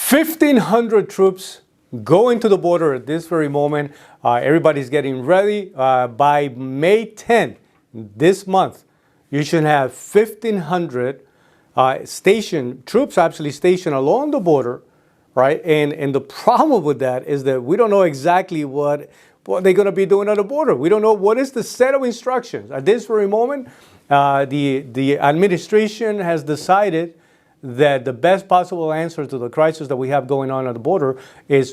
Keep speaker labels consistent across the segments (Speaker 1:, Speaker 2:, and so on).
Speaker 1: 1,500 troops going to the border at this very moment. Everybody's getting ready. By May 10th, this month, you should have 1,500 troops actually stationed along the border, right? And the problem with that is that we don't know exactly what they're going to be doing at the border. We don't know what is the set of instructions. At this very moment, the administration has decided that the best possible answer to the crisis that we have going on at the border is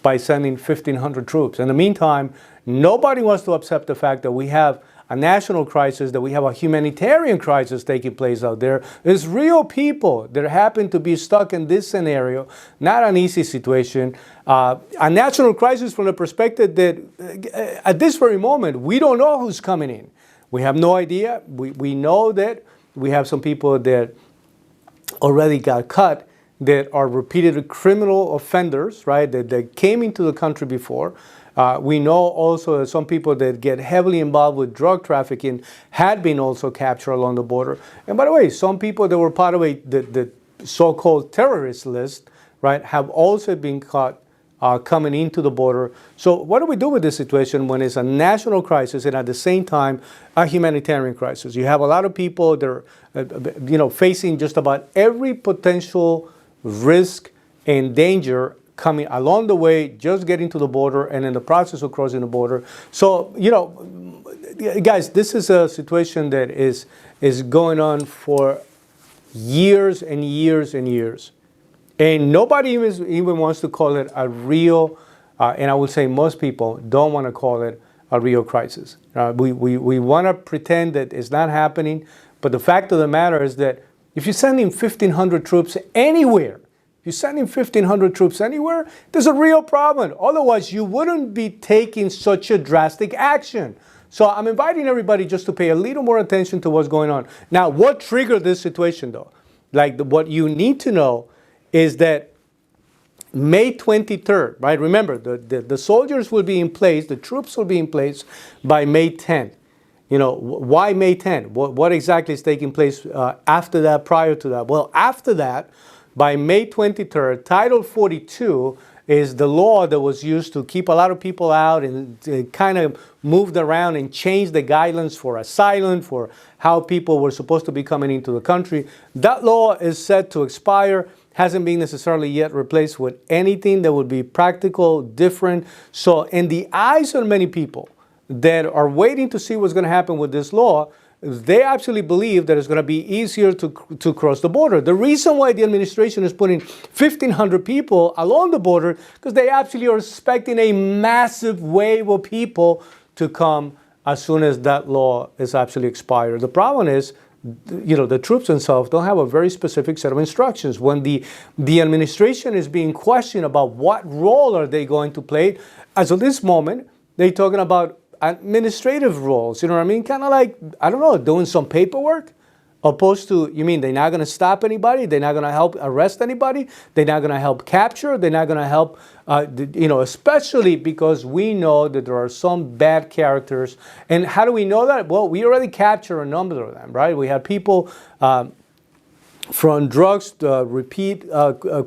Speaker 1: by sending 1,500 troops. In the meantime, nobody wants to accept the fact that we have a national crisis, that we have a humanitarian crisis taking place out there. There's real people that happen to be stuck in this scenario, not an easy situation. A national crisis from the perspective that at this very moment, we don't know who's coming in. We have no idea. We know that we have some people that already got cut that are repeated criminal offenders, right, that came into the country before. We know also that some people that get heavily involved with drug trafficking had been also captured along the border. And by the way, some people that were part of the so-called terrorist list, right, have also been caught coming into the border. So what do we do with this situation when it's a national crisis and at the same time a humanitarian crisis? You have a lot of people that are facing just about every potential risk and danger coming along the way, just getting to the border and in the process of crossing the border. So, guys, this is a situation that is going on for years and years and years. And nobody even wants to call it a real, and I would say most people don't want to call it a real crisis. We want to pretend that it's not happening, but the fact of the matter is that if you're sending 1,500 troops anywhere, there's a real problem. Otherwise, you wouldn't be taking such a drastic action. So I'm inviting everybody just to pay a little more attention to what's going on. Now, what triggered this situation, though? What you need to know is that May 23rd, right? Remember, the soldiers will be in place, the troops will be in place by May 10th. Why May 10th? What exactly is taking place after that, prior to that? Well, after that, by May 23rd, Title 42 is the law that was used to keep a lot of people out and kind of moved around and changed the guidelines for asylum, for how people were supposed to be coming into the country. That law is set to expire, hasn't been necessarily yet replaced with anything that would be practical, different. So in the eyes of many people that are waiting to see what's going to happen with this law, they actually believe that it's going to be easier to cross the border. The reason why the administration is putting 1,500 people along the border, because they actually are expecting a massive wave of people to come as soon as that law is actually expired. The problem is, the troops themselves don't have a very specific set of instructions. When the administration is being questioned about what role are they going to play, as of this moment, they're talking about administrative roles, you know what I mean? Kind of like, I don't know, doing some paperwork, opposed to, you mean they're not going to stop anybody? They're not going to help arrest anybody? They're not going to help capture? They're not going to help, especially because we know that there are some bad characters. And how do we know that? Well, we already captured a number of them, right? We had people from drugs, repeat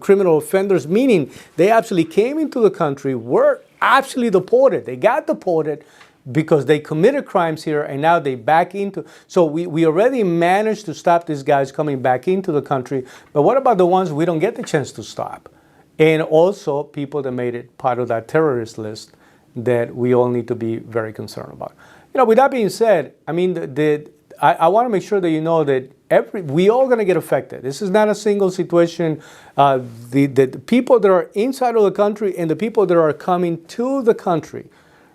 Speaker 1: criminal offenders, meaning they actually came into the country, were actually deported. They got deported because they committed crimes here and now they back into. So we already managed to stop these guys coming back into the country. But what about the ones we don't get the chance to stop? And also people that made it part of that terrorist list that we all need to be very concerned about. With that being said, I mean, I want to make sure that you know that we all going to get affected. This is not a single situation. The people that are inside of the country and the people that are coming to the country,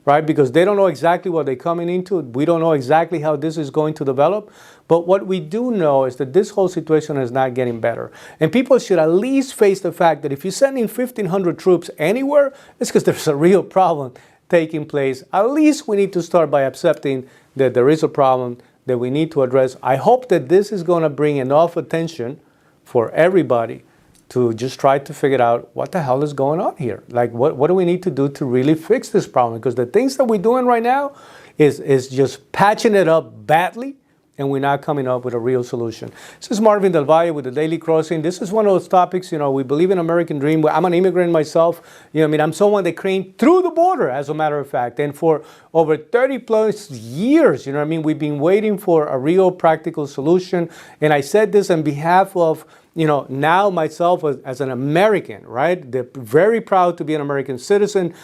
Speaker 1: right? Because they don't know exactly what they're coming into. We don't know exactly how this is going to develop. But what we do know is that this whole situation is not getting better. And people should at least face the fact that if you're sending 1,500 troops anywhere, it's because there's a real problem taking place. At least we need to start by accepting that there is a problem that we need to address. I hope that this is going to bring enough attention for everybody to just try to figure out what the hell is going on here. Like, what do we need to do to really fix this problem? Because the things that we're doing right now is just patching it up badly and we're not coming up with a real solution. This is Marvin Del Valle with the Daily Crossing. This is one of those topics, we believe in American dream. I'm an immigrant myself. I'm someone that came through the border, as a matter of fact. And for over 30 plus years, we've been waiting for a real practical solution. And I said this on behalf of now myself as an American, right? They're very proud to be an American citizen,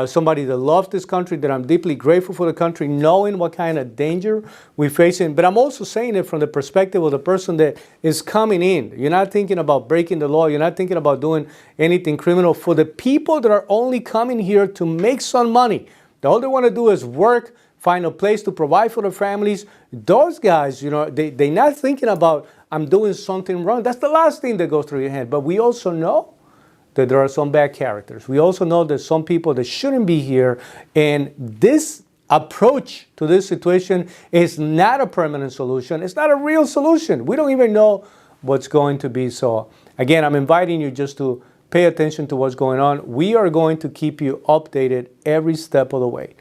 Speaker 1: somebody that loves this country, that I'm deeply grateful for the country, knowing what kind of danger we're facing. But I'm also saying it from the perspective of the person that is coming in. You're not thinking about breaking the law. You're not thinking about doing anything criminal. For the people that are only coming here to make some money, all they want to do is work, find a place to provide for their families. Those guys, they're not thinking about, I'm doing something wrong. That's the last thing that goes through your head. But we also know that there are some bad characters. We also know there's some people that shouldn't be here. And this approach to this situation is not a permanent solution. It's not a real solution. We don't even know what's going to be. So again, I'm inviting you just to pay attention to what's going on. We are going to keep you updated every step of the way.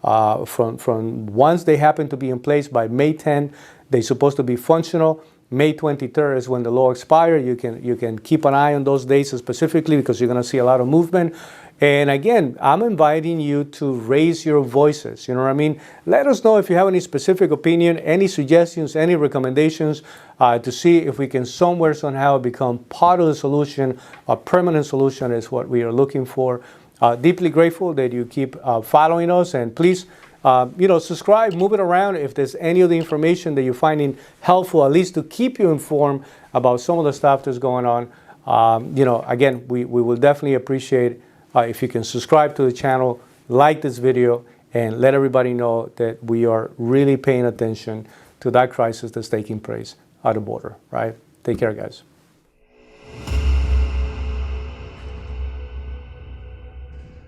Speaker 1: From once they happen to be in place by May 10, they're supposed to be functional. May 23rd is when the law expires. You can keep an eye on those dates specifically because you're going to see a lot of movement. And again, I'm inviting you to raise your voices. Let us know if you have any specific opinion, any suggestions, any recommendations to see if we can somewhere, somehow become part of the solution. A permanent solution is what we are looking for. Deeply grateful that you keep following us, and please subscribe, move it around if there's any of the information that you're finding helpful, at least to keep you informed about some of the stuff that's going on. Again, we will definitely appreciate if you can subscribe to the channel, like this video, and let everybody know that we are really paying attention to that crisis that's taking place at the border, right? Take care, guys.